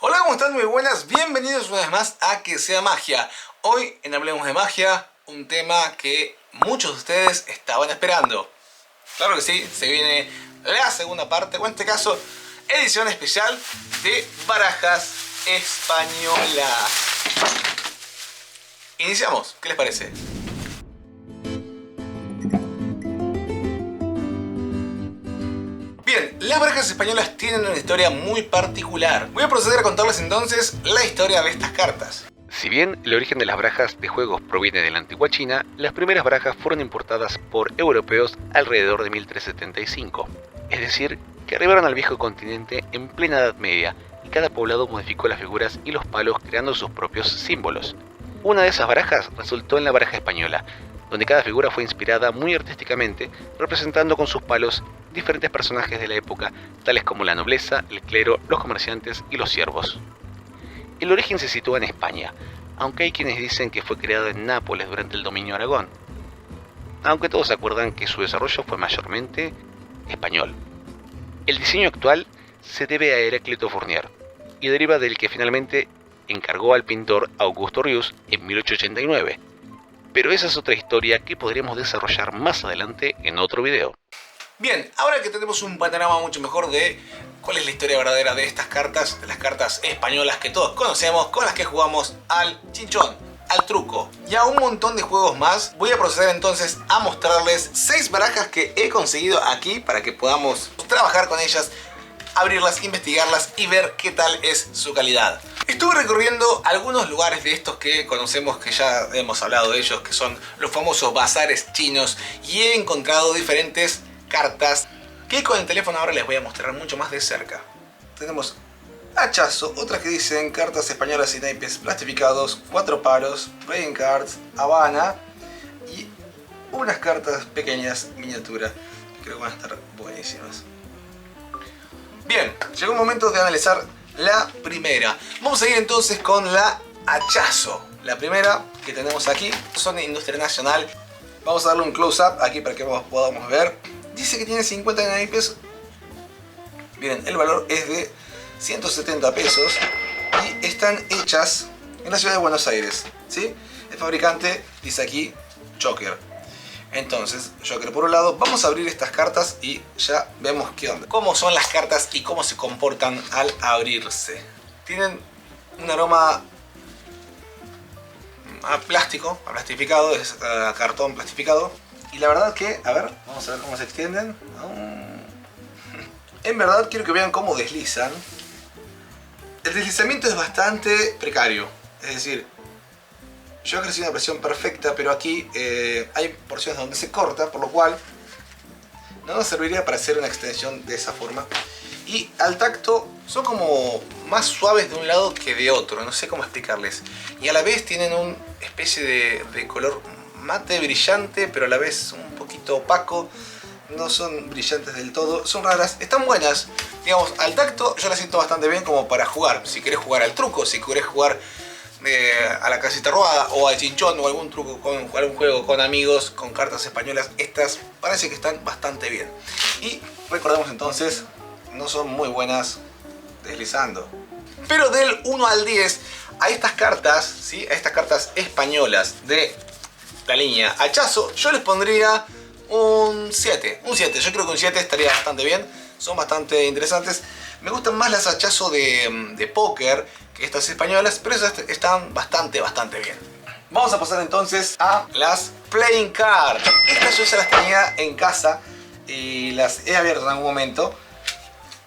Hola, ¿cómo están? Muy buenas, bienvenidos una vez más a Que Sea Magia. Hoy en Hablemos de Magia, un tema que muchos de ustedes estaban esperando. Claro que sí, se viene la segunda parte, o en este caso, edición especial de barajas españolas. Iniciamos, ¿qué les parece? Bien, las barajas españolas tienen una historia muy particular. Voy a proceder a contarles entonces la historia de estas cartas. Si bien el origen de las barajas de juegos proviene de la antigua China, las primeras barajas fueron importadas por europeos alrededor de 1375. Es decir, que arribaron al viejo continente en plena Edad Media y cada poblado modificó las figuras y los palos creando sus propios símbolos. Una de esas barajas resultó en la baraja española, donde cada figura fue inspirada muy artísticamente, representando con sus palos diferentes personajes de la época, tales como la nobleza, el clero, los comerciantes y los siervos. El origen se sitúa en España, aunque hay quienes dicen que fue creado en Nápoles durante el dominio Aragón, aunque todos se acuerdan que su desarrollo fue mayormente español. El diseño actual se debe a Heráclito Fournier y deriva del que finalmente encargó al pintor Augusto Rius en 1889, pero esa es otra historia que podremos desarrollar más adelante en otro video. Bien, ahora que tenemos un panorama mucho mejor de cuál es la historia verdadera de estas cartas, de las cartas españolas que todos conocemos, con las que jugamos al chinchón, al truco y a un montón de juegos más, voy a proceder entonces a mostrarles 6 barajas que he conseguido aquí para que podamos trabajar con ellas, abrirlas, investigarlas y ver qué tal es su calidad. Estuve recorriendo algunos lugares de estos que conocemos, que ya hemos hablado de ellos, que son los famosos bazares chinos, y he encontrado diferentes cartas que con el teléfono ahora les voy a mostrar mucho más de cerca. Tenemos hachazo, otras que dicen cartas españolas y naipes plastificados, 4 palos, playing cards, Habana y unas cartas pequeñas, miniatura, que creo que van a estar buenísimas. Bien, llegó el momento de analizar la primera. Vamos a ir entonces con la hachazo. La primera que tenemos aquí son de Industria Nacional. Vamos a darle un close-up aquí para que podamos ver. Dice que tiene 50 naipes. Bien, el valor es de 170 pesos y están hechas en la ciudad de Buenos Aires, ¿sí? El fabricante dice aquí Joker. Entonces, Joker por un lado, vamos a abrir estas cartas y ya vemos qué onda. Cómo son las cartas y cómo se comportan al abrirse. Tienen un aroma a plástico, a plastificado, es a cartón plastificado. Y la verdad que, a ver, vamos a ver cómo se extienden. En verdad quiero que vean cómo deslizan. El deslizamiento es bastante precario. Es decir, yo crecí una presión perfecta, pero aquí hay porciones donde se corta, por lo cual no nos serviría para hacer una extensión de esa forma. Y al tacto son como más suaves de un lado que de otro, no sé cómo explicarles. Y a la vez tienen una especie de color mate brillante, pero a la vez un poquito opaco. No son brillantes del todo, son raras, están buenas. Digamos, al tacto yo las siento bastante bien como para jugar. Si querés jugar al truco, si querés jugar a la casita robada o al chinchón o algún truco, con algún juego con amigos, con cartas españolas, estas parece que están bastante bien. Y recordemos entonces, no son muy buenas deslizando. Pero del 1 al 10, a estas cartas, ¿sí? A estas cartas españolas de la línea hachazo, yo les pondría un 7. Un 7, yo creo que un 7 estaría bastante bien. Son bastante interesantes. Me gustan más las hachazo de póker que estas españolas, pero esas están bastante bien. Vamos a pasar entonces a las playing cards. Estas yo ya las tenía en casa y las he abierto en algún momento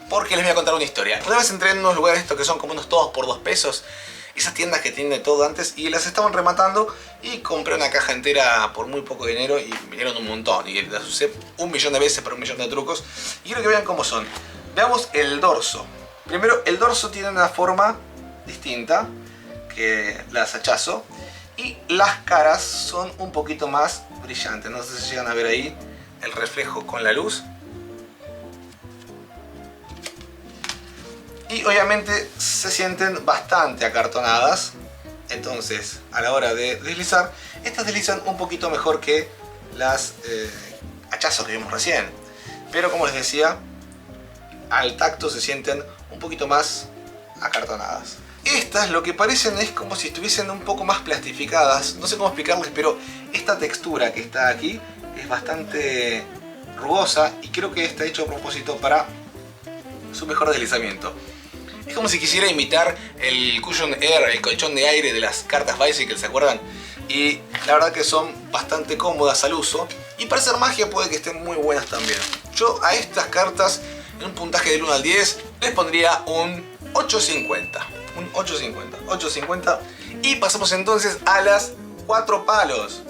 porque les voy a contar una historia. Una vez entré en unos lugares estos que son como unos todos por 2 pesos, esas tiendas que tienen de todo antes, y las estaban rematando y compré una caja entera por muy poco dinero y vinieron un montón y las usé 1.000.000 de veces para 1.000.000 de trucos. Y quiero que vean cómo son. Veamos el dorso. Primero, el dorso tiene una forma distinta que las hachazo y las caras son un poquito más brillantes. No sé si llegan a ver ahí el reflejo con la luz. Y obviamente se sienten bastante acartonadas. Entonces, a la hora de deslizar, estas deslizan un poquito mejor que las hachazos que vimos recién. Pero como les decía, al tacto se sienten un poquito más acartonadas. Estas lo que parecen es como si estuviesen un poco más plastificadas. No sé cómo explicarles, pero esta textura que está aquí es bastante rugosa y creo que está hecho a propósito para su mejor deslizamiento. Es como si quisiera imitar el Cushion Air, el colchón de aire de las cartas Bicycle, ¿se acuerdan? Y la verdad que son bastante cómodas al uso. Y para hacer magia puede que estén muy buenas también. Yo a estas cartas, en un puntaje del 1 al 10, les pondría un 8.50. Un 8.50. 8.50. Y pasamos entonces a las 4 palos.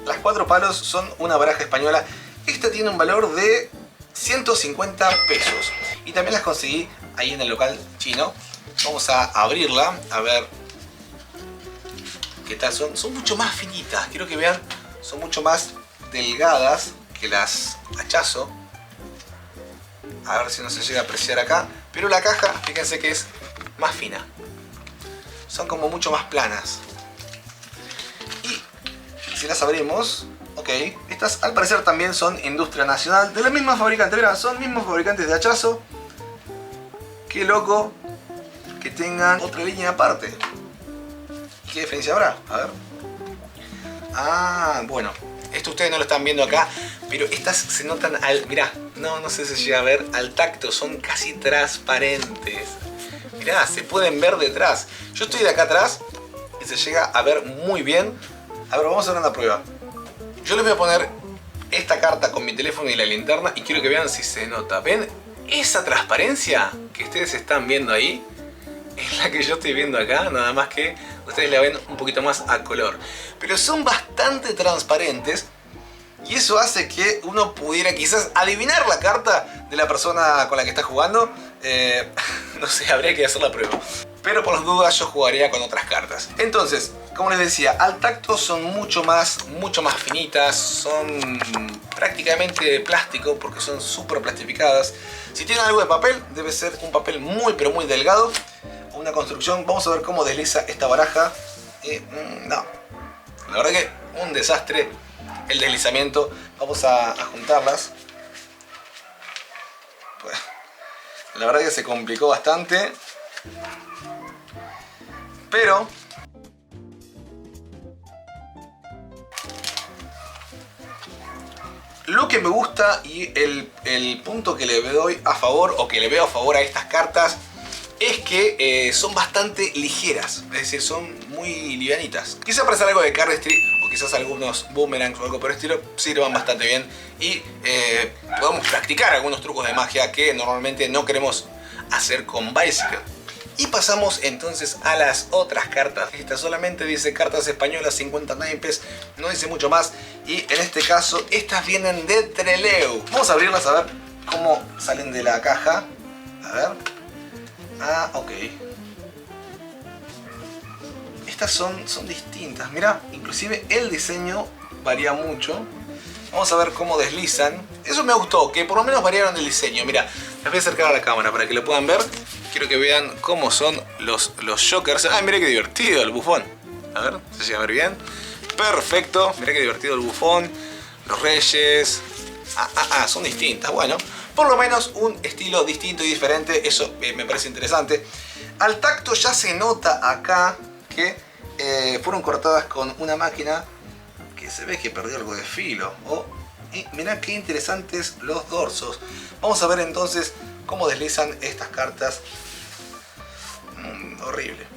Las 4 palos son una baraja española. Esta tiene un valor de 150 pesos. Y también las conseguí ahí en el local chino. Vamos a abrirla, a ver qué tal son. Son mucho más finitas, quiero que vean. Son mucho más delgadas que las hachazo. A ver si no se llega a apreciar acá. Pero la caja, fíjense que es más fina. Son como mucho más planas. Y si las abrimos, ok. Estas al parecer también son industria nacional. De la misma fabricante, verán, son mismos fabricantes de hachazo. Qué loco que tengan otra línea aparte. ¿Qué diferencia habrá? A ver. Ah, bueno. Esto ustedes no lo están viendo acá, pero estas se notan al... Mirá, no sé si se llega a ver al tacto. Son casi transparentes. Mirá, se pueden ver detrás. Yo estoy de acá atrás y se llega a ver muy bien. A ver, vamos a hacer una prueba. Yo les voy a poner esta carta con mi teléfono y la linterna y quiero que vean si se nota. ¿Ven? Esa transparencia que ustedes están viendo ahí es la que yo estoy viendo acá, nada más que ustedes la ven un poquito más a color. Pero son bastante transparentes y eso hace que uno pudiera quizás adivinar la carta de la persona con la que está jugando. No sé, habría que hacer la prueba. Pero por las dudas yo jugaría con otras cartas. Entonces, como les decía, al tacto son mucho más finitas. Son prácticamente de plástico porque son súper plastificadas. Si tienen algo de papel, debe ser un papel muy pero muy delgado. Una construcción, vamos a ver cómo desliza esta baraja. No, la verdad que un desastre el deslizamiento. Vamos a juntarlas. Pues, la verdad que se complicó bastante. Pero lo que me gusta y el punto que le doy a favor o que le veo a favor a estas cartas es que son bastante ligeras, es decir, son muy livianitas. Quizás para hacer algo de cardistry o quizás algunos boomerangs o algo por el estilo sirvan bastante bien y podemos practicar algunos trucos de magia que normalmente no queremos hacer con Bicycle. Y pasamos entonces a las otras cartas. Esta solamente dice cartas españolas, 50 naipes, no dice mucho más. Y en este caso, estas vienen de Trelew. Vamos a abrirlas a ver cómo salen de la caja. A ver. Ah, ok. Estas son distintas. Mira, inclusive el diseño varía mucho. Vamos a ver cómo deslizan. Eso me gustó, que por lo menos variaron el diseño. Mira, les voy a acercar a la cámara para que lo puedan ver. Quiero que vean cómo son los Jokers. Ah, mira qué divertido el bufón. A ver, ¿se llega a ver bien? Perfecto, mira qué divertido el bufón. Los reyes. Son distintas. Bueno, por lo menos un estilo distinto y diferente. Eso me parece interesante. Al tacto ya se nota acá que fueron cortadas con una máquina que se ve que perdió algo de filo. Y mirá qué interesantes los dorsos. Vamos a ver entonces cómo deslizan estas cartas. Horrible.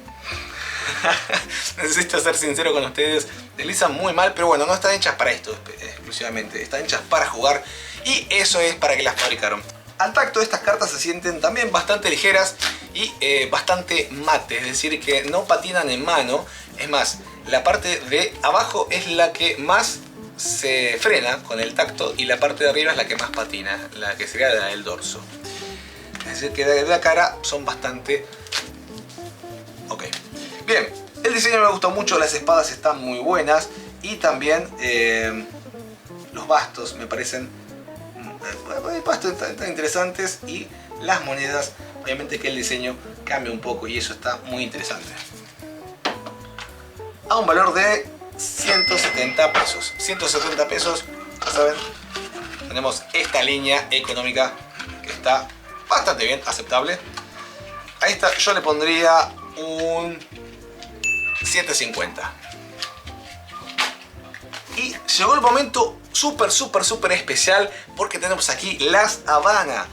Necesito ser sincero con ustedes. Deslizan muy mal, pero bueno, no están hechas para esto exclusivamente. Están hechas para jugar y eso es para que las fabricaron. Al tacto estas cartas se sienten también bastante ligeras y bastante mate. Es decir, que no patinan en mano. Es más, la parte de abajo es la que más se frena con el tacto y la parte de arriba es la que más patina, la que sería la del dorso. Es decir, que de la cara son bastante... Ok. Bien, el diseño me gustó mucho, las espadas están muy buenas y también los bastos me parecen bastante interesantes y las monedas, obviamente que el diseño cambia un poco y eso está muy interesante. A un valor de 170 pesos. 170 pesos, ya saben, tenemos esta línea económica que está bastante bien, aceptable. A esta yo le pondría un 7.50. Y llegó el momento súper especial porque tenemos aquí las Habana.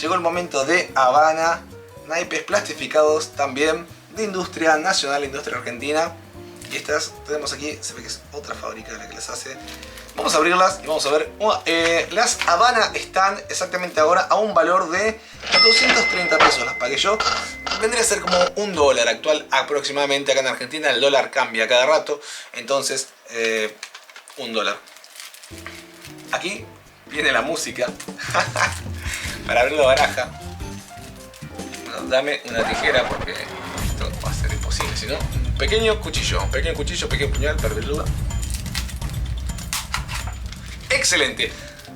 Llegó el momento de Habana, naipes plastificados también de industria nacional, industria argentina. Y estas tenemos aquí, se ve que es otra fábrica la que las hace. Vamos a abrirlas y vamos a ver. Las Habana están exactamente ahora a un valor de 230 pesos. Las pagué yo. Vendría a ser como $1 actual aproximadamente. Acá en Argentina el dólar cambia cada rato. Entonces, $1. Aquí viene la música. Para abrir la baraja. Bueno, dame una tijera porque esto va a ser imposible. Si no, un pequeño cuchillo, pequeño puñal para abrirla. Excelente.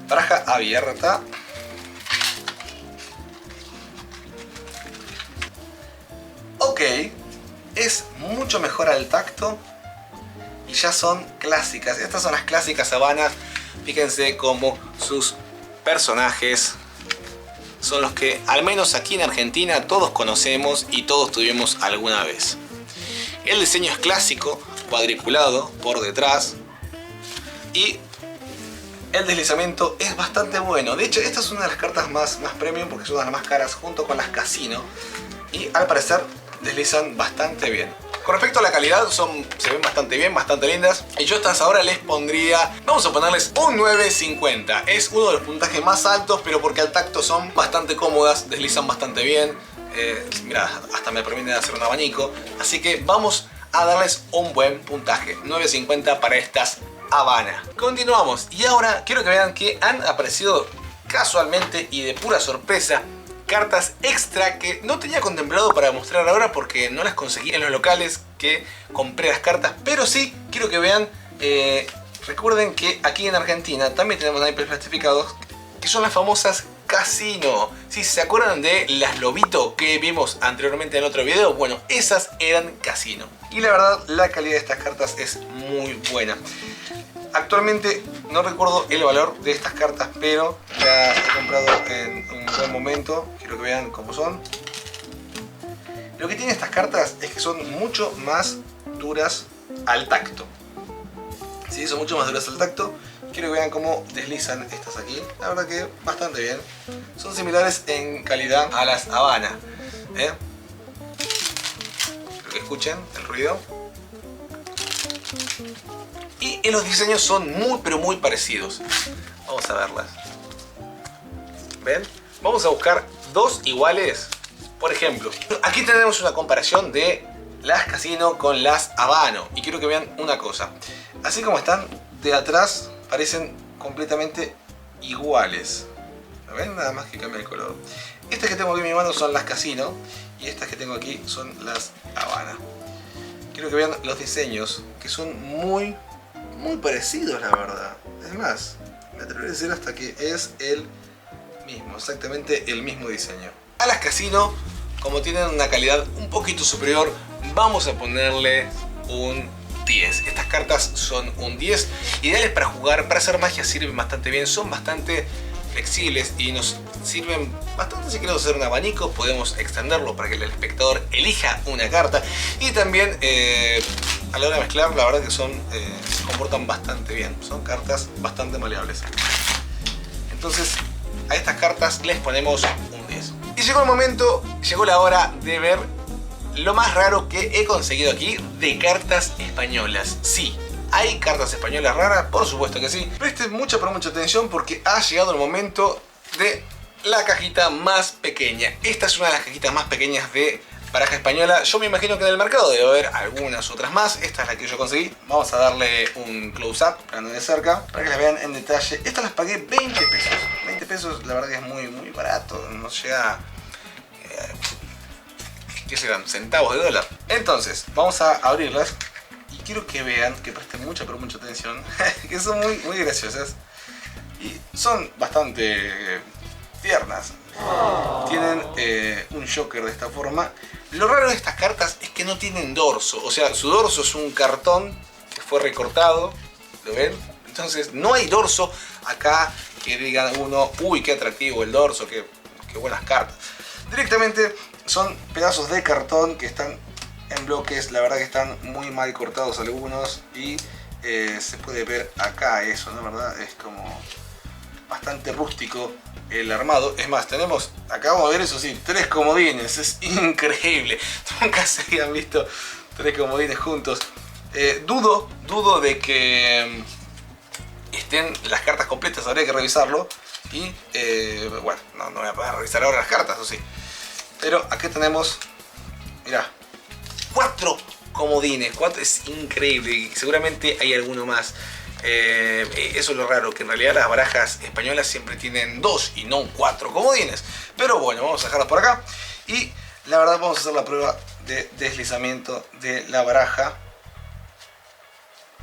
Baraja abierta. Ok. Es mucho mejor al tacto. Y ya son clásicas. Estas son las clásicas Habana. Fíjense cómo sus personajes son los que, al menos aquí en Argentina, todos conocemos y todos tuvimos alguna vez. El diseño es clásico, cuadriculado por detrás. Y el deslizamiento es bastante bueno. De hecho, esta es una de las cartas más premium porque es una de las más caras junto con las Casino. Y al parecer deslizan bastante bien. Con respecto a la calidad, se ven bastante bien, bastante lindas. Y yo estas ahora les pondría, vamos a ponerles un 9.50. Es uno de los puntajes más altos, pero porque al tacto son bastante cómodas, deslizan bastante bien. Mira, hasta me permiten hacer un abanico. Así que vamos a darles un buen puntaje. 9.50 para estas Habana. Continuamos. Y ahora quiero que vean que han aparecido casualmente y de pura sorpresa cartas extra que no tenía contemplado para mostrar ahora porque no las conseguí en los locales que compré las cartas, pero sí quiero que vean, recuerden que aquí en Argentina también tenemos naipes plastificados que son las famosas Casino. Si se acuerdan de las Lobito que vimos anteriormente en otro video, bueno, esas eran Casino. Y la verdad, la calidad de estas cartas es muy buena. Actualmente no recuerdo el valor de estas cartas, pero las he comprado en un buen momento. Quiero que vean cómo son. Lo que tienen estas cartas es que son mucho más duras al tacto. Sí, son mucho más duras al tacto. Quiero que vean cómo deslizan estas aquí. La verdad que bastante bien. Son similares en calidad a las Habana. Espero que escuchen el ruido. Y en los diseños son muy parecidos. Vamos a verlas. ¿Ven? Vamos a buscar dos iguales. Por ejemplo, aquí tenemos una comparación de las Casino con las Habano. Y quiero que vean una cosa. Así como están de atrás, parecen completamente iguales. ¿Lo ven? Nada más que cambia el color. Estas que tengo aquí en mi mano son las Casino. Y estas que tengo aquí son las Habana. Quiero que vean los diseños, que son muy parecidos, la verdad. Es más, me atrevo a decir hasta que es el mismo, exactamente el mismo diseño. A las Casino, como tienen una calidad un poquito superior, vamos a ponerle un 10. Estas cartas son un 10, ideales para jugar, para hacer magia, sirven bastante bien, son bastante flexibles y nos sirven bastante. Si queremos hacer un abanico, podemos extenderlo para que el espectador elija una carta. Y también a la hora de mezclar, la verdad que se comportan bastante bien. Son cartas bastante maleables. Entonces a estas cartas les ponemos un 10. Y llegó el momento, llegó la hora de ver lo más raro que he conseguido aquí de cartas españolas. Sí, ¿hay cartas españolas raras? Por supuesto que sí. Presten mucha atención porque ha llegado el momento de la cajita más pequeña. Esta es una de las cajitas más pequeñas de baraja española. Yo me imagino que en el mercado debe haber algunas otras más. Esta es la que yo conseguí. Vamos a darle un close-up, de cerca, para que las vean en detalle. Estas las pagué 20 pesos. 20 pesos, la verdad que es muy barato. No llega... ¿qué serán? Centavos de dólar. Entonces, vamos a abrirlas. Y quiero que vean, que presten mucha atención, que son muy graciosas. Y son bastante tiernas. Tienen un Joker de esta forma. Lo raro de estas cartas es que no tienen dorso. O sea, su dorso es un cartón que fue recortado. ¿Lo ven? Entonces no hay dorso acá que diga uno, uy, qué atractivo el dorso, qué buenas cartas. Directamente son pedazos de cartón que están en bloques. La verdad que están muy mal cortados algunos. Y se puede ver acá eso, ¿no? ¿Verdad? Es como bastante rústico el armado. Es más, tenemos, acabamos de ver eso sí, 3 comodines. Es increíble. Nunca se habían visto 3 comodines juntos. Dudo de que estén las cartas completas. Habría que revisarlo. Y bueno, no voy a poder revisar ahora las cartas, o sí. Pero aquí tenemos, mirá, 4 comodines. 4 es increíble. Y seguramente hay alguno más. Eso es lo raro, que en realidad las barajas españolas siempre tienen 2 y no 4 comodines. Pero bueno, vamos a dejarlas por acá. Y la verdad vamos a hacer la prueba de deslizamiento de la baraja.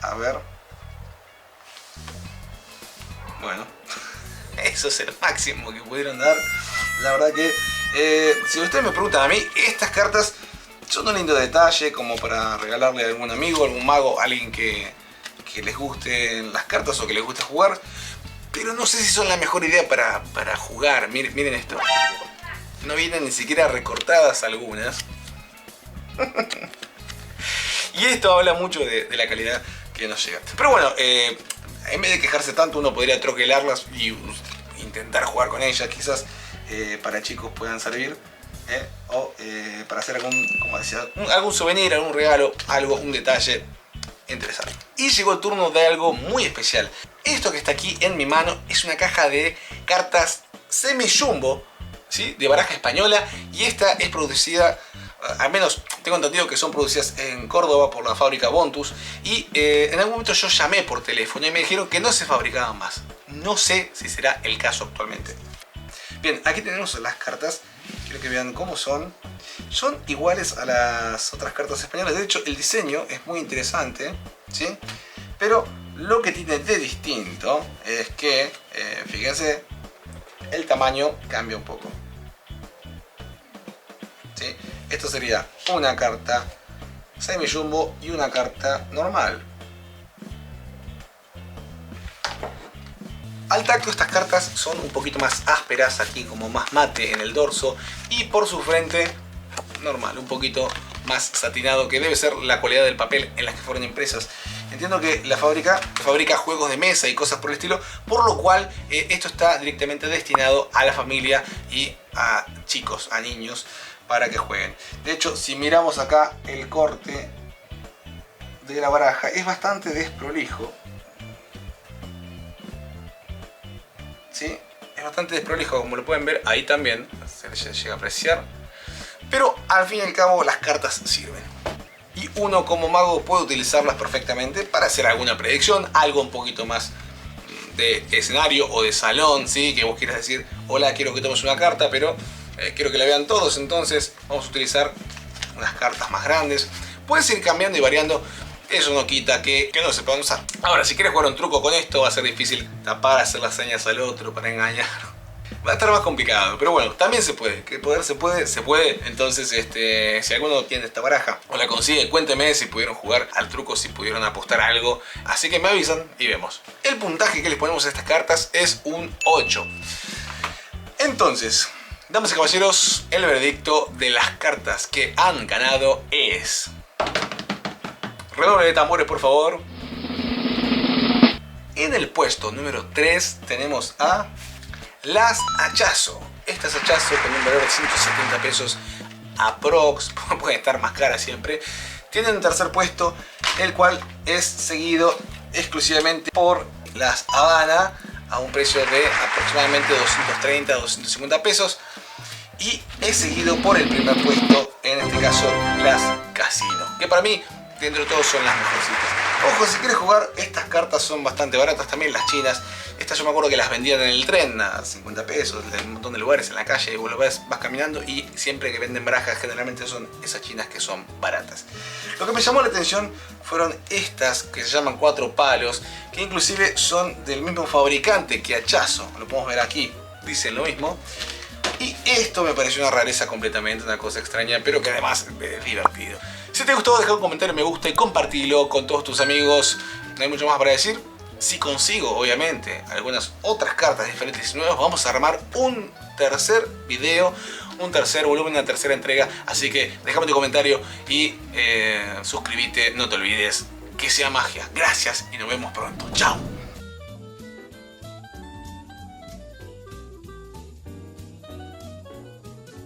A ver. Bueno, eso es el máximo que pudieron dar. La verdad que, si ustedes me preguntan a mí, estas cartas son un lindo detalle como para regalarle a algún amigo, algún mago, alguien que les gusten las cartas o que les guste jugar. Pero no sé si son la mejor idea para jugar. Miren esto. No vienen ni siquiera recortadas algunas. Y esto habla mucho de la calidad que nos llega. Pero bueno, en vez de quejarse tanto, uno podría troquelarlas y intentar jugar con ellas. Quizás para chicos puedan servir. O para hacer algún souvenir, algún regalo, un detalle interesante. Y llegó el turno de algo muy especial. Esto que está aquí en mi mano es una caja de cartas semi-jumbo, ¿sí? De baraja española. Y esta es producida, al menos tengo entendido que son producidas en Córdoba por la fábrica Bontus. Y en algún momento yo llamé por teléfono y me dijeron que no se fabricaban más. No sé si será el caso actualmente. Bien, aquí tenemos las cartas. Quiero que vean cómo son. Son iguales a las otras cartas españolas. De hecho, el diseño es muy interesante, ¿sí? Pero lo que tiene de distinto es que, fíjense, el tamaño cambia un poco, ¿sí? Esto sería una carta semi-jumbo y una carta normal. Al tacto estas cartas son un poquito más ásperas, aquí como más mate en el dorso, y por su frente normal, un poquito más satinado, que debe ser la cualidad del papel en las que fueron impresas. Entiendo que la fábrica fabrica juegos de mesa y cosas por el estilo, por lo cual esto está directamente destinado a la familia y a chicos, a niños, para que jueguen. De hecho, si miramos acá el corte de la baraja, es bastante desprolijo. ¿Sí? Es bastante desprolijo, como lo pueden ver ahí también, se llega a apreciar. Pero al fin y al cabo las cartas sirven. Y uno como mago puede utilizarlas perfectamente para hacer alguna predicción, algo un poquito más de escenario o de salón, ¿sí? Que vos quieras decir, hola, quiero que tomes una carta, pero quiero que la vean todos, entonces vamos a utilizar unas cartas más grandes. Puedes ir cambiando y variando. Eso no quita que no se puedan usar. Ahora, si quieres jugar un truco con esto, va a ser difícil tapar, hacer las señas al otro para engañar. Va a estar más complicado, pero bueno, también se puede. Que poder se puede. Entonces, si alguno tiene esta baraja o la consigue, cuénteme si pudieron jugar al truco, si pudieron apostar algo. Así que me avisan y vemos. El puntaje que les ponemos a estas cartas es un 8. Entonces, damas y caballeros, el veredicto de las cartas que han ganado es... Redoble de tambores, por favor. En el puesto número 3 tenemos a las Hachazo. Estas Hachazo con un valor de 170 pesos aprox, pueden estar más caras siempre. Tienen un tercer puesto, el cual es seguido exclusivamente por las Habana a un precio de aproximadamente 230 a 250 pesos. Y es seguido por el primer puesto, en este caso las Casino, que para mí dentro de todo son las mejorcitas. Ojo, si quieres jugar, estas cartas son bastante baratas también, las chinas. Estas yo me acuerdo que las vendían en el tren a 50 pesos, en un montón de lugares, en la calle, y vos lo ves, vas caminando y siempre que venden barajas generalmente son esas chinas que son baratas. Lo que me llamó la atención fueron estas que se llaman 4 palos, que inclusive son del mismo fabricante que Hachazo, lo podemos ver aquí, dicen lo mismo. Y esto me pareció una rareza completamente, una cosa extraña, pero que además es divertido. Si te gustó, deja un comentario, me gusta y compartilo con todos tus amigos. No hay mucho más para decir. Si consigo, obviamente, algunas otras cartas diferentes y nuevas, vamos a armar un tercer video un tercer volumen, una tercera entrega. Así que déjame tu comentario y suscríbete, no te olvides. Que sea magia. Gracias y nos vemos pronto. Chao.